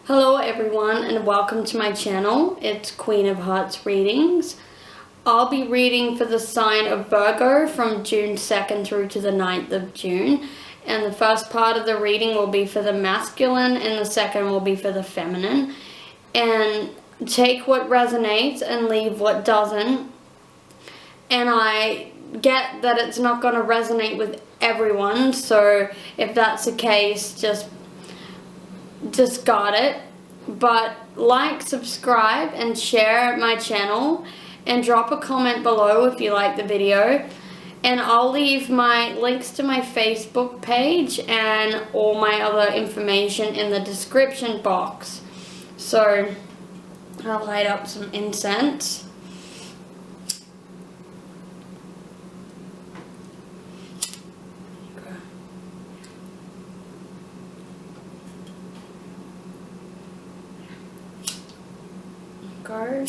Hello everyone and welcome to my channel. It's Queen of Hearts readings. I'll be reading for the sign of Virgo from June 2nd through to the 9th of June. And the first part of the reading will be for the masculine and the second will be for the feminine. And take what resonates and leave what doesn't. And I get that it's not going to resonate with everyone, so if that's the case, just discard it. But like, subscribe and share my channel and drop a comment below if you like the video, and I'll leave my links to my Facebook page and all my other information in the description box. So I'll light up some incense. Go.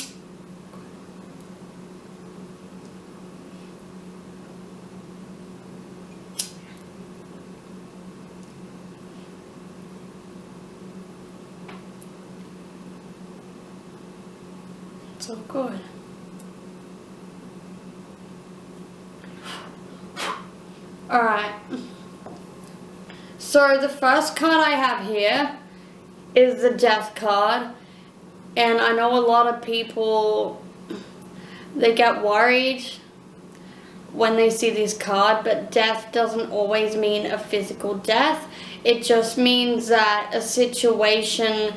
It's so good. Alright. So the first card I have here is the Death card. And I know a lot of people, they get worried when they see this card, but death doesn't always mean a physical death. It just means that a situation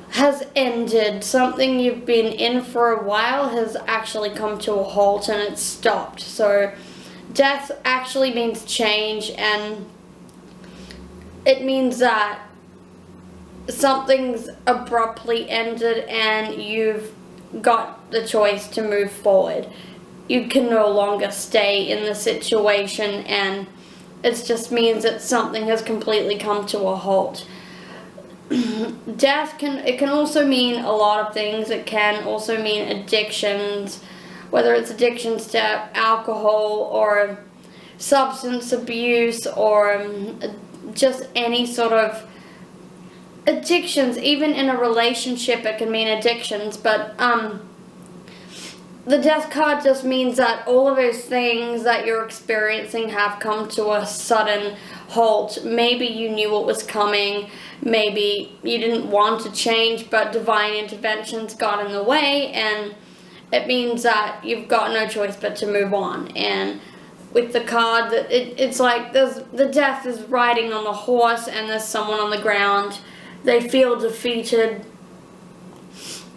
has ended. Something you've been in for a while has actually come to a halt and it's stopped. So death actually means change, and it means that something's abruptly ended and you've got the choice to move forward. You can no longer stay in the situation, and it just means that something has completely come to a halt. Death can also mean a lot of things. It can also mean addictions, whether it's addictions to alcohol or substance abuse or just any sort of addictions. Even in a relationship it can mean addictions, but the Death card just means that all of those things that you're experiencing have come to a sudden halt. Maybe you knew it was coming, maybe you didn't want to change, but divine interventions got in the way, and it means that you've got no choice but to move on. And with the card, that it's like the Death is riding on the horse and there's someone on the ground. They feel defeated,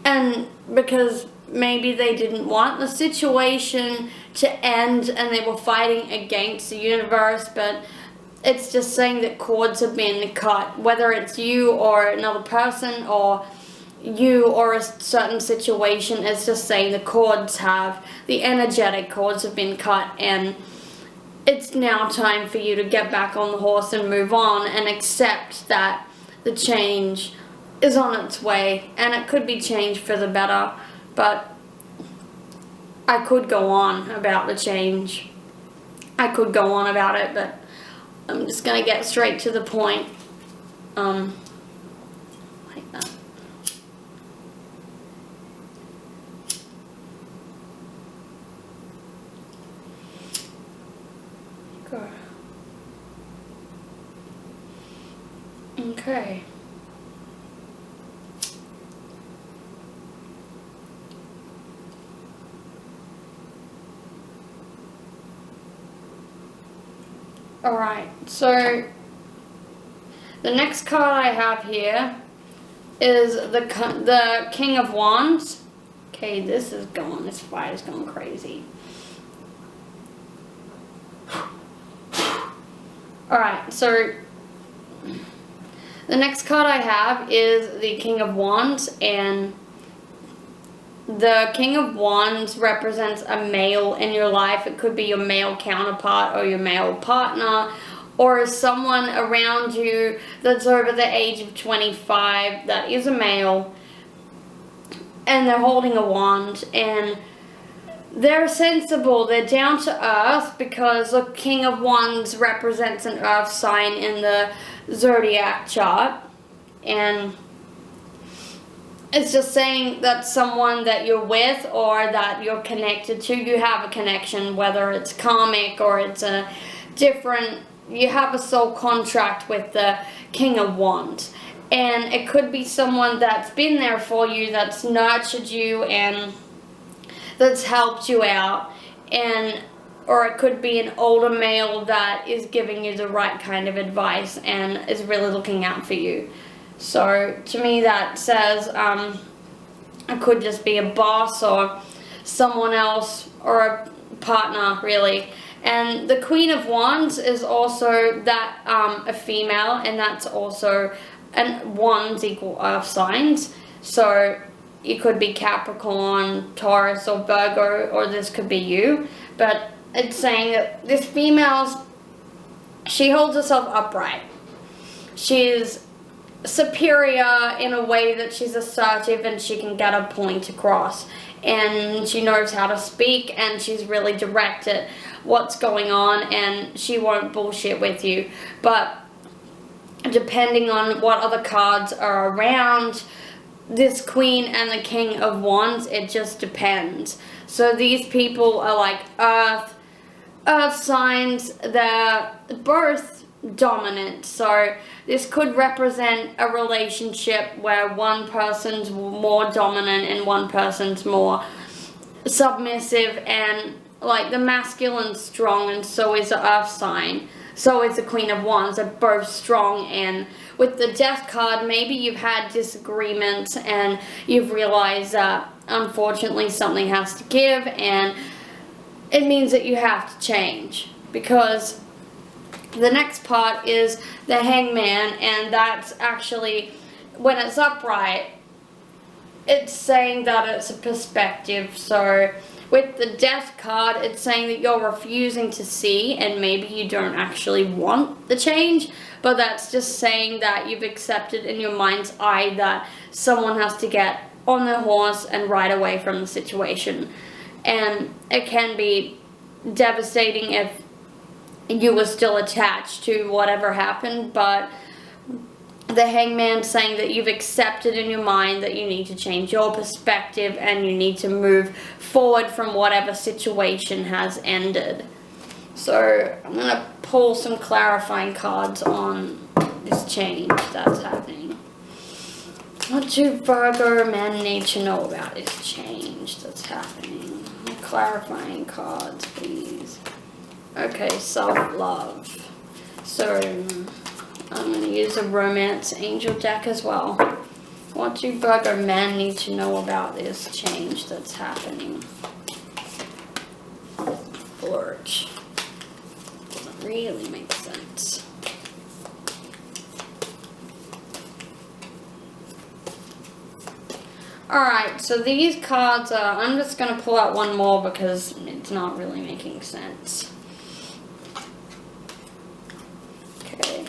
and because maybe they didn't want the situation to end and they were fighting against the universe, but it's just saying that cords have been cut, whether it's you or another person or you or a certain situation. It's just saying the energetic cords have been cut, and it's now time for you to get back on the horse and move on and accept that the change is on its way, and it could be change for the better. But I could go on about the change. I could go on about it, but I'm just going to get straight to the point. Like that. Go. Okay. Alright, so the next card I have here is the King of Wands. Okay, this fire's going crazy. Alright, so the next card I have is the King of Wands, and the King of Wands represents a male in your life. It could be your male counterpart or your male partner, or someone around you that's over the age of 25 that is a male, and they're holding a wand, and they're sensible, they're down to earth, because the King of Wands represents an earth sign in the zodiac chart, and it's just saying that someone that you're with or that you're connected to, you have a connection, whether it's karmic or it's a different, you have a soul contract with the King of Wands. And it could be someone that's been there for you, that's nurtured you and that's helped you out. And or it could be an older male that is giving you the right kind of advice and is really looking out for you. So to me that says it could just be a boss or someone else or a partner, really. And the Queen of Wands is also that a female, and that's also, and wands equal earth signs. So it could be Capricorn, Taurus, or Virgo, or this could be you. But it's saying that this female, she holds herself upright. She's superior in a way that she's assertive and she can get a point across. And she knows how to speak and she's really direct at what's going on and she won't bullshit with you. But depending on what other cards are around this Queen and the King of Wands, it just depends. So these people are like earth signs. They're both dominant. So this could represent a relationship where one person's more dominant and one person's more submissive, and like the masculine's strong and so is the earth sign. So is the Queen of Wands. They're both strong, and with the Death card, maybe you've had disagreements and you've realized that unfortunately something has to give, and it means that you have to change. Because the next part is the Hangman, and that's actually, when it's upright, it's saying that it's a perspective. So with the Death card, it's saying that you're refusing to see, and maybe you don't actually want the change, but that's just saying that you've accepted in your mind's eye that someone has to get on their horse and ride away from the situation. And it can be devastating if you were still attached to whatever happened, but the Hangman's saying that you've accepted in your mind that you need to change your perspective and you need to move forward from whatever situation has ended. So I'm going to pull some clarifying cards on this change that's happening. What do Virgo men need to know about this change that's happening? Clarifying cards, please. Okay, self-love. So I'm going to use a romance angel deck as well. What do Virgo men need to know about this change that's happening? Flirt. Doesn't really make sense. Alright, so these cards are, I'm just going to pull out one more because it's not really making sense. Okay.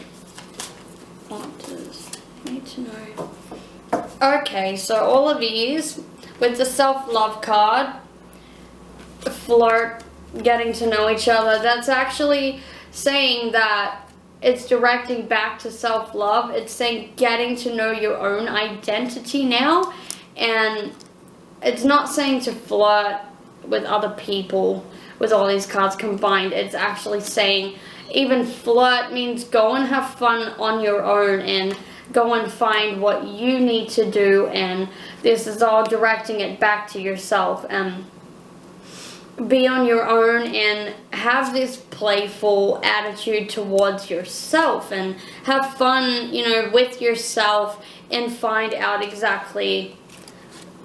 What does need to know? Okay, so all of these, with the self-love card, flirt, getting to know each other, that's actually saying that it's directing back to self-love. It's saying getting to know your own identity now. And it's not saying to flirt with other people with all these cards combined. It's actually saying even flirt means go and have fun on your own and go and find what you need to do. And this is all directing it back to yourself. And be on your own and have this playful attitude towards yourself and have fun, you know, with yourself and find out exactly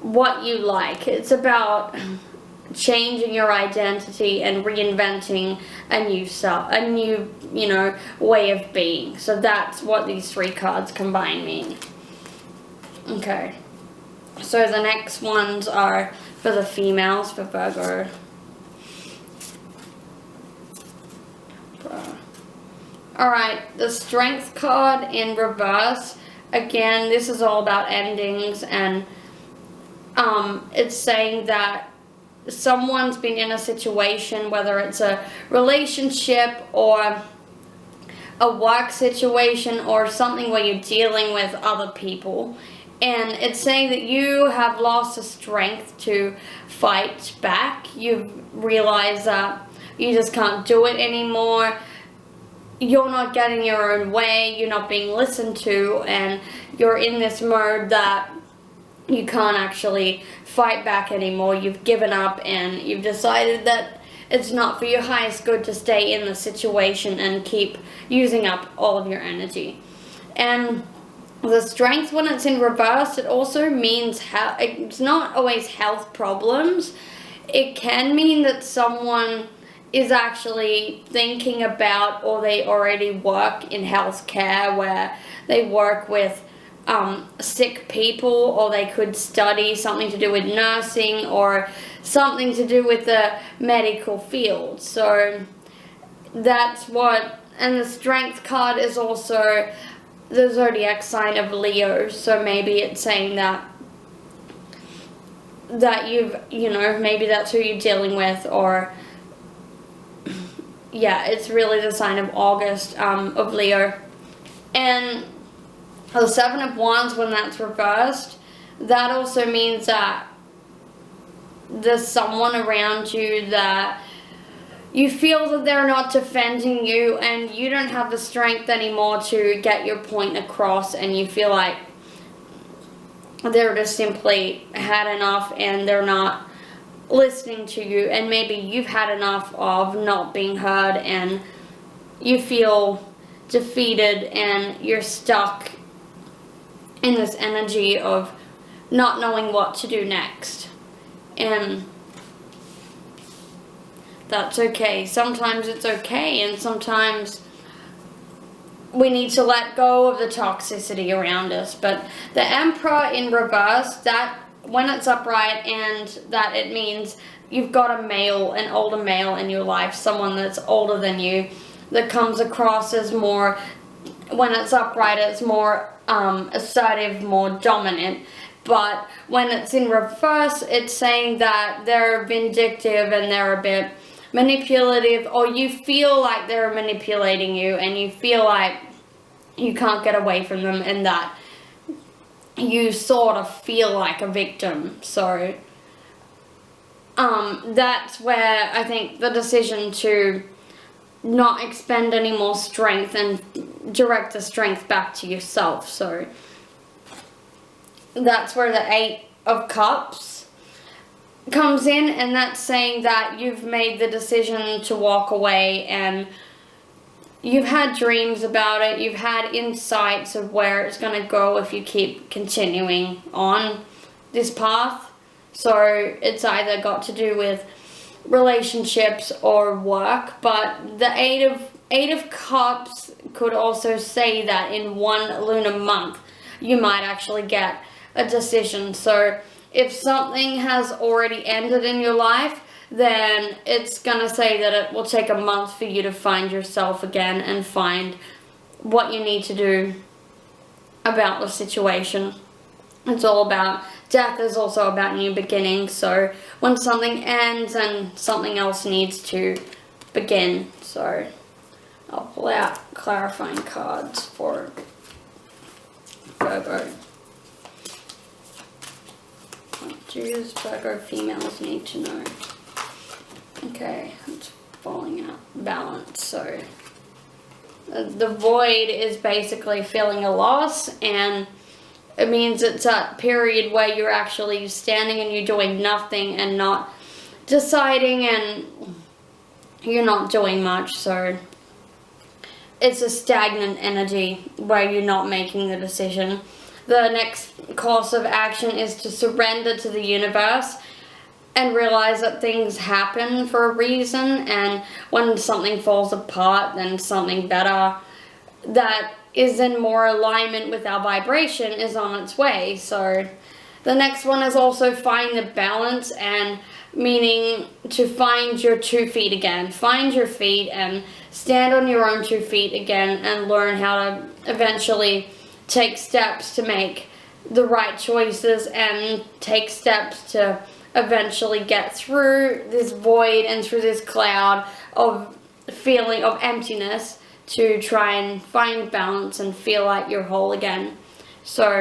what you like. It's about changing your identity and reinventing a new self, a new, you know, way of being. So that's what these three cards combined mean. Okay. So the next ones are for the females, for Virgo. Alright, the Strength card in reverse. Again, this is all about endings, and it's saying that someone's been in a situation, whether it's a relationship or a work situation or something where you're dealing with other people, And it's saying that you have lost the strength to fight back. You've realized that you just can't do it anymore. You're not getting your own way. You're not being listened to. And you're in this mode that you can't actually fight back anymore. You've given up and you've decided that it's not for your highest good to stay in the situation and keep using up all of your energy. And the strength, when it's in reverse, it also means it's not always health problems. It can mean that someone is actually thinking about, or they already work in healthcare where they work with sick people, or they could study something to do with nursing or something to do with the medical field. So that's what, and the strength card is also the zodiac sign of Leo, so maybe it's saying that maybe that's who you're dealing with, or yeah, it's really the sign of August, of Leo. And the Seven of Wands, when that's reversed, that also means that there's someone around you that you feel that they're not defending you, and you don't have the strength anymore to get your point across, and you feel like they're just simply had enough and they're not listening to you, and maybe you've had enough of not being heard and you feel defeated and you're stuck in this energy of not knowing what to do next. And that's okay. Sometimes it's okay, and sometimes we need to let go of the toxicity around us. But the Emperor in reverse, that when it's upright, and that it means you've got a male, an older male in your life, someone that's older than you, that comes across as more, when it's upright, it's more assertive, more dominant. But when it's in reverse, it's saying that they're vindictive and they're a bit manipulative, or you feel like they're manipulating you and you feel like you can't get away from them, and that you sort of feel like a victim. So that's where I think the decision to not expend any more strength and direct the strength back to yourself. So that's where the Eight of Cups comes in, and that's saying that you've made the decision to walk away, and you've had dreams about it, you've had insights of where it's going to go if you keep continuing on this path. So it's either got to do with relationships or work, but the Eight of Cups could also say that in one lunar month you might actually get a decision. So if something has already ended in your life, then it's going to say that it will take a month for you to find yourself again and find what you need to do about the situation. It's all about, death is also about new beginnings. So when something ends and something else needs to begin. So I'll pull out clarifying cards for Virgo. What do Virgo females need to know? Okay, it's falling out balance. So the void is basically feeling a loss, and it means it's a period where you're actually standing and you're doing nothing and not deciding, and you're not doing much. So it's a stagnant energy where you're not making the decision. The next course of action is to surrender to the universe and realize that things happen for a reason, and when something falls apart, then something better that is in more alignment with our vibration is on its way. So the next one is also find the balance, and meaning to find your 2 feet again. Find your feet and stand on your own 2 feet again, and learn how to eventually take steps to make the right choices, and take steps to eventually get through this void and through this cloud of feeling of emptiness, to try and find balance and feel like you're whole again. So